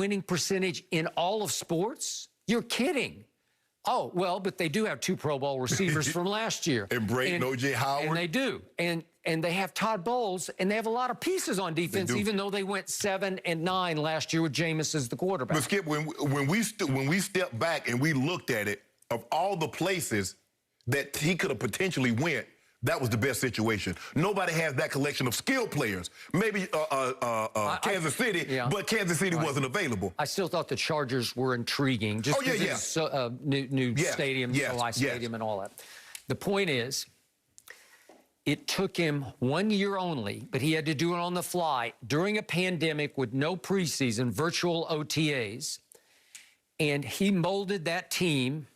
winning percentage in all of sports? You're kidding. Oh, well, but they do have 2 Pro Bowl receivers from last year. And Brady and O.J. Howard. And they do. And they have Todd Bowles, and they have a lot of pieces on defense, even though they went 7 and 9 last year with Jameis as the quarterback. But Skip, when we stepped back and we looked at it, of all the places that he could have potentially went, that was the best situation. Nobody has that collection of skilled players. Maybe Kansas City, but Kansas City wasn't available. I still thought the Chargers were intriguing. Just new stadium, stadium, and all that. The point is, it took him 1 year only, but he had to do it on the fly during a pandemic with no preseason, virtual OTAs, and he molded that team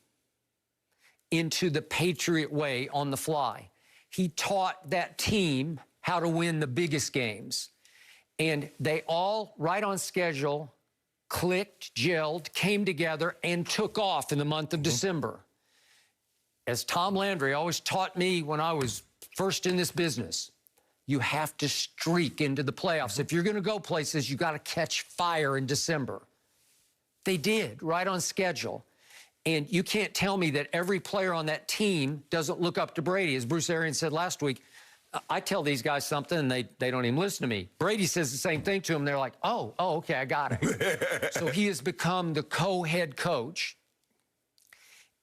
into the Patriot way on the fly. He taught that team how to win the biggest games. And they all, right on schedule, clicked, gelled, came together, and took off in the month of December. As Tom Landry always taught me when I was first in this business, you have to streak into the playoffs. If you're going to go places, you got to catch fire in December. They did, right on schedule. And you can't tell me that every player on that team doesn't look up to Brady. As Bruce Arians said last week, I tell these guys something, and they don't even listen to me. Brady says the same thing to them. They're like, oh, okay, I got it. So he has become the co-head coach.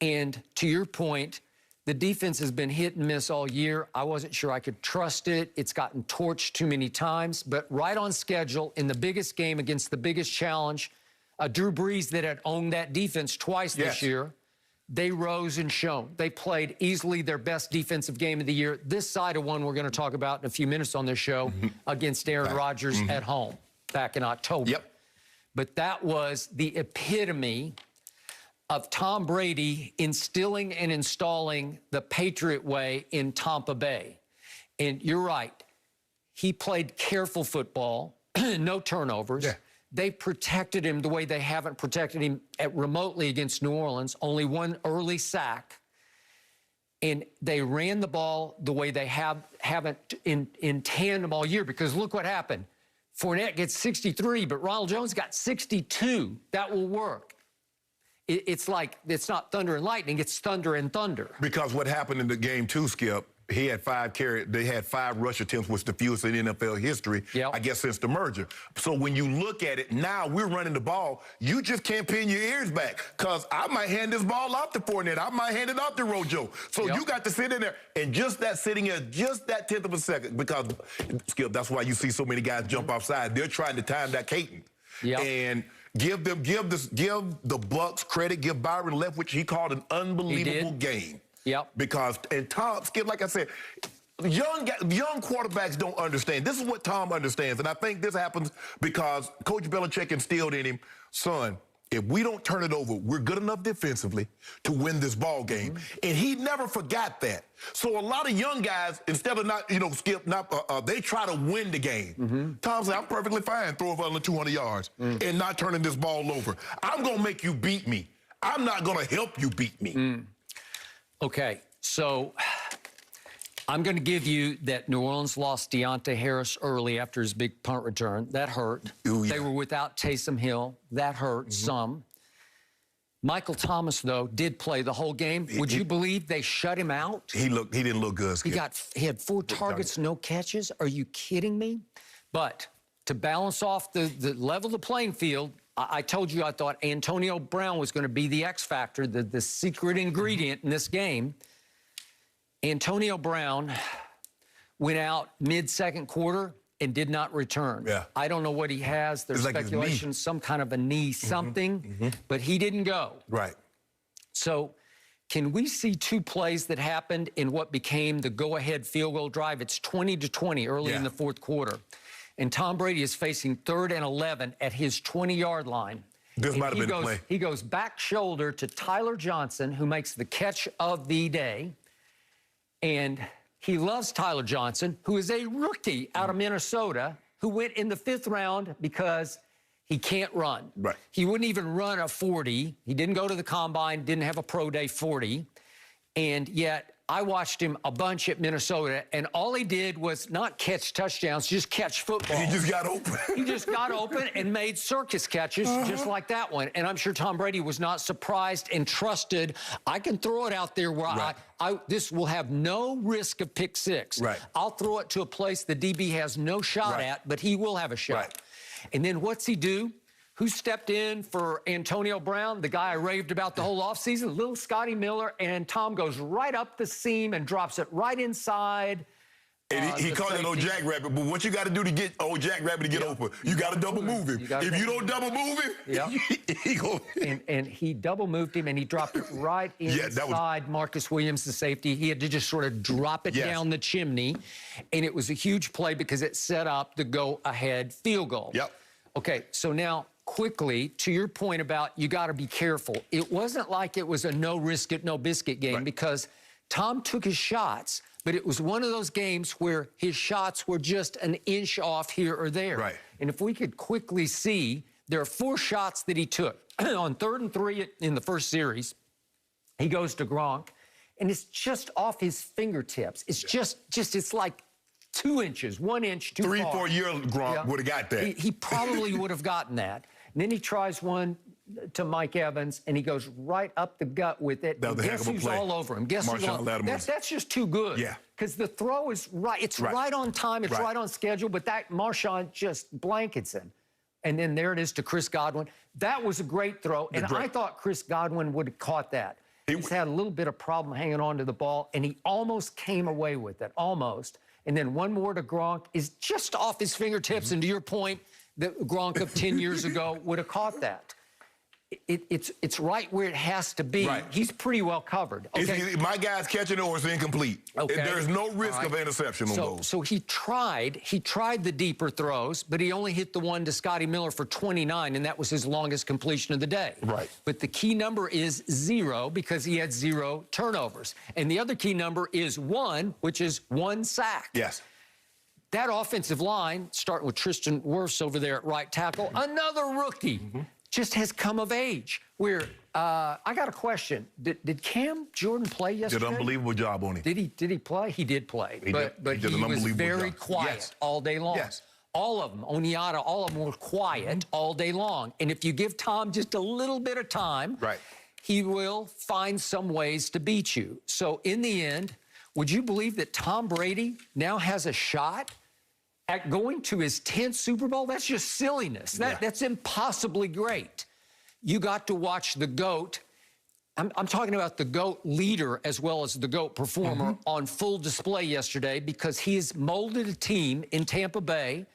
And to your point, the defense has been hit and miss all year. I wasn't sure I could trust it. It's gotten torched too many times. But right on schedule, in the biggest game against the biggest challenge, Drew Brees that had owned that defense twice this year, they rose and shone. They played easily their best defensive game of the year. This side of one we're going to talk about in a few minutes on this show against Aaron Rodgers at home back in October. But that was the epitome of Tom Brady instilling and installing the Patriot way in Tampa Bay. And you're right. He played careful football, no turnovers. They protected him the way they haven't protected him remotely against New Orleans, only 1 early sack. And they ran the ball the way they haven't in tandem all year, because look what happened. Fournette gets 63, but Ronald Jones got 62. That will work. It's like, it's not thunder and lightning, it's thunder and thunder. Because what happened in the game too, Skip, he had 5 carries. They had 5 rush attempts, which the fewest in NFL history, I guess, since the merger. So when you look at it, now we're running the ball. You just can't pin your ears back, because I might hand this ball off to Fournette. I might hand it off to Rojo. So you got to sit in there, and just that sitting there, just that 10th of a second, because, Skip, that's why you see so many guys jump offside. They're trying to time that cadence. And give the Bucs credit, give Byron Leftwich, he called an unbelievable game. Because, and Tom, Skip, like I said, young quarterbacks don't understand. This is what Tom understands, and I think this happens because Coach Belichick instilled in him, son, if we don't turn it over, we're good enough defensively to win this ball game. And he never forgot that. So a lot of young guys, instead of not, Skip, they try to win the game. Tom said, I'm perfectly fine throwing for under 200 yards and not turning this ball over. I'm going to make you beat me. I'm not going to help you beat me. Okay, so I'm going to give you that New Orleans lost Deontay Harris early after his big punt return. That hurt. They were without Taysom Hill. That hurt some. Michael Thomas, though, did play the whole game. Would you believe they shut him out? He didn't look good, Skip. He had 4 targets, no catches. Are you kidding me? But to balance off the level of the playing field, I told you I thought Antonio Brown was going to be the X factor, the secret ingredient in this game. Antonio Brown went out mid-second quarter and did not return. I don't know what he has. There's speculation, some kind of a knee something, but he didn't go. So can we see 2 plays that happened in what became the go-ahead field goal drive? It's 20-20 early in the 4th quarter. And Tom Brady is facing 3rd and 11 at his 20-yard line. This might have been a play. He goes back shoulder to Tyler Johnson, who makes the catch of the day. And he loves Tyler Johnson, who is a rookie out of Minnesota, who went in the 5th round because he can't run. He wouldn't even run a 40. He didn't go to the combine, didn't have a pro day 40. And yet I watched him a bunch at Minnesota, and all he did was not catch touchdowns, just catch football. He just got open. He just got open and made circus catches just like that one. And I'm sure Tom Brady was not surprised and trusted. I can throw it out there where this will have no risk of pick six. Right. I'll throw it to a place the DB has no shot at, but he will have a shot. Right. And then what's he do? Who stepped in for Antonio Brown, the guy I raved about the whole offseason? Little Scotty Miller, and Tom goes right up the seam and drops it right inside. And he called it old Jackrabbit, but what you got to do to get old Jackrabbit to get open? You got to double move him. If you don't double move him, he go. And he double moved him, and he dropped it right inside Marcus Williams, the safety. He had to just sort of drop it down the chimney, and it was a huge play because it set up the go-ahead field goal. Yep. Okay, so now quickly, to your point about you got to be careful. It wasn't like it was a no-risk-it, no-biscuit game because Tom took his shots, but it was one of those games where his shots were just an inch off here or there. Right. And if we could quickly see, there are 4 shots that he took. On 3rd and 3 in the first series, he goes to Gronk, and it's just off his fingertips. It's just it's like 2 inches, 1 inch too far. 3-4 year Gronk would have got that. He probably would have gotten that. And then he tries one to Mike Evans, and he goes right up the gut with it. That was a heck guess of a who's play. all over him? Guess who's all over him? That's just too good. Yeah. Because the throw is right. It's right on time. It's right on schedule. But that Marshawn just blankets him. And then there it is to Chris Godwin. That was a great throw. And I thought Chris Godwin would have caught that. He's had a little bit of problem hanging on to the ball, and he almost came away with it. Almost. And then one more to Gronk is just off his fingertips. And to your point, the Gronk of 10 years ago would have caught that. It's right where it has to be. Right. He's pretty well covered. Okay. My guy's catching it or it's incomplete. Okay. There's no risk of interception on those. So he tried the deeper throws, but he only hit the one to Scotty Miller for 29, and that was his longest completion of the day. Right. But the key number is 0 because he had 0 turnovers. And the other key number is 1, which is 1 sack. Yes. That offensive line, starting with Tristan Wirfs over there at right tackle, another rookie, just has come of age. Where I got a question: Did Cam Jordan play yesterday? Did an unbelievable job on him. Did he play? He did play, but he was very quiet all day long. Yes. All of them, Oniata, all of them were quiet all day long. And if you give Tom just a little bit of time, he will find some ways to beat you. So in the end, would you believe that Tom Brady now has a shot at going to his 10th Super Bowl? That's just silliness. That's impossibly great. You got to watch the GOAT. I'm talking about the GOAT leader as well as the GOAT performer on full display yesterday because he's molded a team in Tampa Bay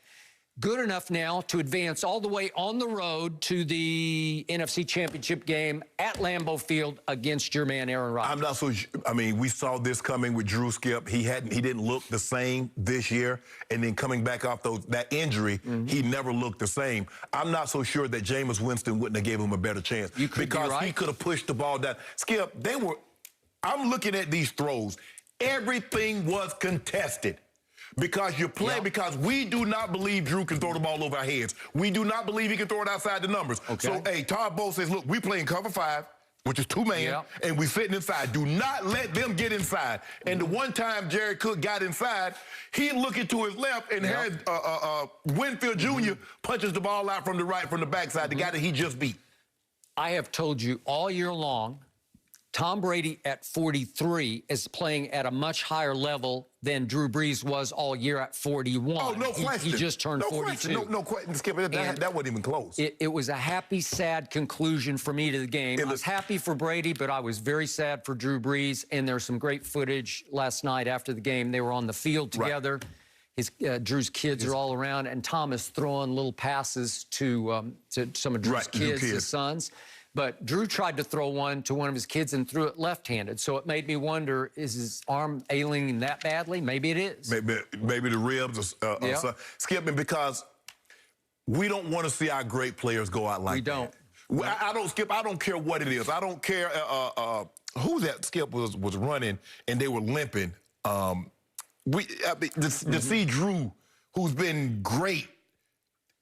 good enough now to advance all the way on the road to the NFC Championship game at Lambeau Field against your man Aaron Rodgers. I'm not so. I mean, we saw this coming with Drew Skip. He didn't look the same this year, and then coming back off that injury, he never looked the same. I'm not so sure that Jameis Winston wouldn't have gave him a better chance because he could have pushed the ball down. Skip, I'm looking at these throws. Everything was contested. Because you play, because we do not believe Drew can throw the ball over our heads. We do not believe he can throw it outside the numbers. So, hey, Todd Bowles says, look, we playing cover 5, which is 2-man, and we sitting inside. Do not let them get inside. And the one time Jared Cook got inside, he looking to his left, and Winfield Jr. punches the ball out from the right, from the backside, the guy that he just beat. I have told you all year long, Tom Brady at 43 is playing at a much higher level than Drew Brees was all year at 41. Oh, no question. He just turned 42. No question. Skip, that wasn't even close. It was a happy, sad conclusion for me to the game. I was happy for Brady, but I was very sad for Drew Brees. And there's some great footage last night after the game. They were on the field together. Drew's kids are all around, and Tom is throwing little passes to some of Drew's kids, his sons. But Drew tried to throw one to one of his kids and threw it left-handed. So it made me wonder, is his arm ailing that badly? Maybe it is. Maybe the ribs or Skipping, because we don't want to see our great players go out like that. We don't. I don't, Skip. I don't care what it is. I don't care who that Skip was running and they were limping. To see Drew, who's been great,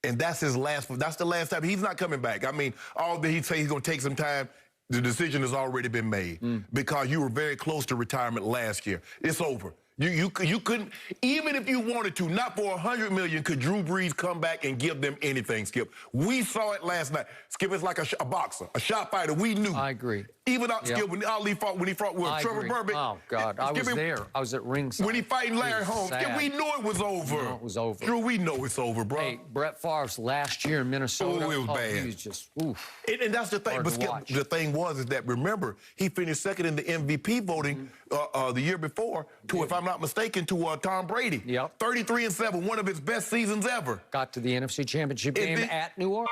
and that's the last time. He's not coming back. I mean, all that he say he's going to take some time. the decision has already been made because you were very close to retirement last year. It's over. You couldn't, even if you wanted to, not for $100 million, could Drew Brees come back and give them anything, Skip. We saw it last night. Skip, it's like a boxer, a shot fighter. We knew. I agree. Even Skip, when Ali fought, with Trevor Burbick. Oh, God, I was there. I was at ringside. When he fighting Larry Holmes, Skip, we knew it was over. No, it was over. Drew, we know it's over, bro. Hey, Brett Favre's last year in Minnesota. Oh, it was bad. He was just, oof. And that's the thing. But Skip, the thing is that, remember, he finished second in the MVP voting the year before to, if I'm not mistaken, to Tom Brady. Yep. 33-7, one of his best seasons ever. Got to the NFC Championship game at New Orleans.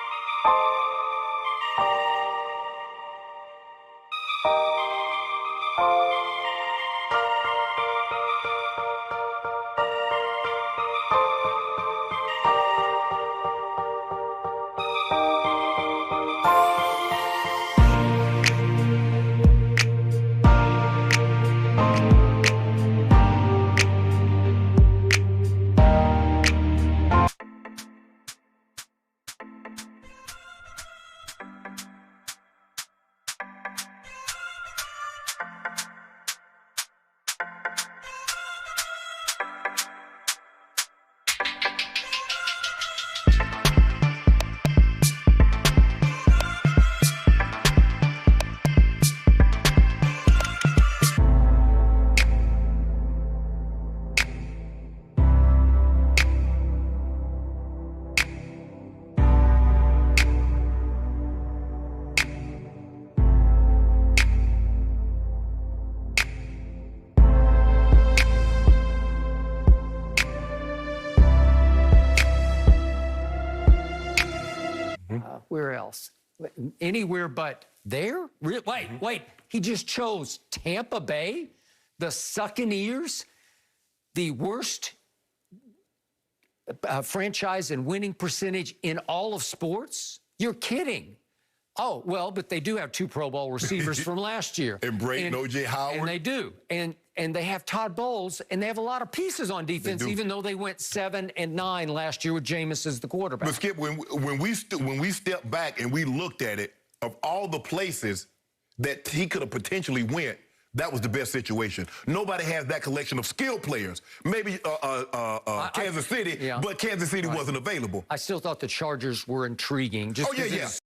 Where else? Anywhere but there? Wait. He just chose Tampa Bay, the Succaneers, the worst franchise and winning percentage in all of sports? You're kidding. Oh, well, but they do have 2 Pro Bowl receivers from last year. And Brady and O.J. Howard. And they do. And they have Todd Bowles, and they have a lot of pieces on defense, even though they went 7-9 last year with Jameis as the quarterback. But Skip, when we stepped back and we looked at it, of all the places that he could have potentially went, that was the best situation. Nobody has that collection of skilled players. Maybe Kansas City, but Kansas City wasn't available. I still thought the Chargers were intriguing. Just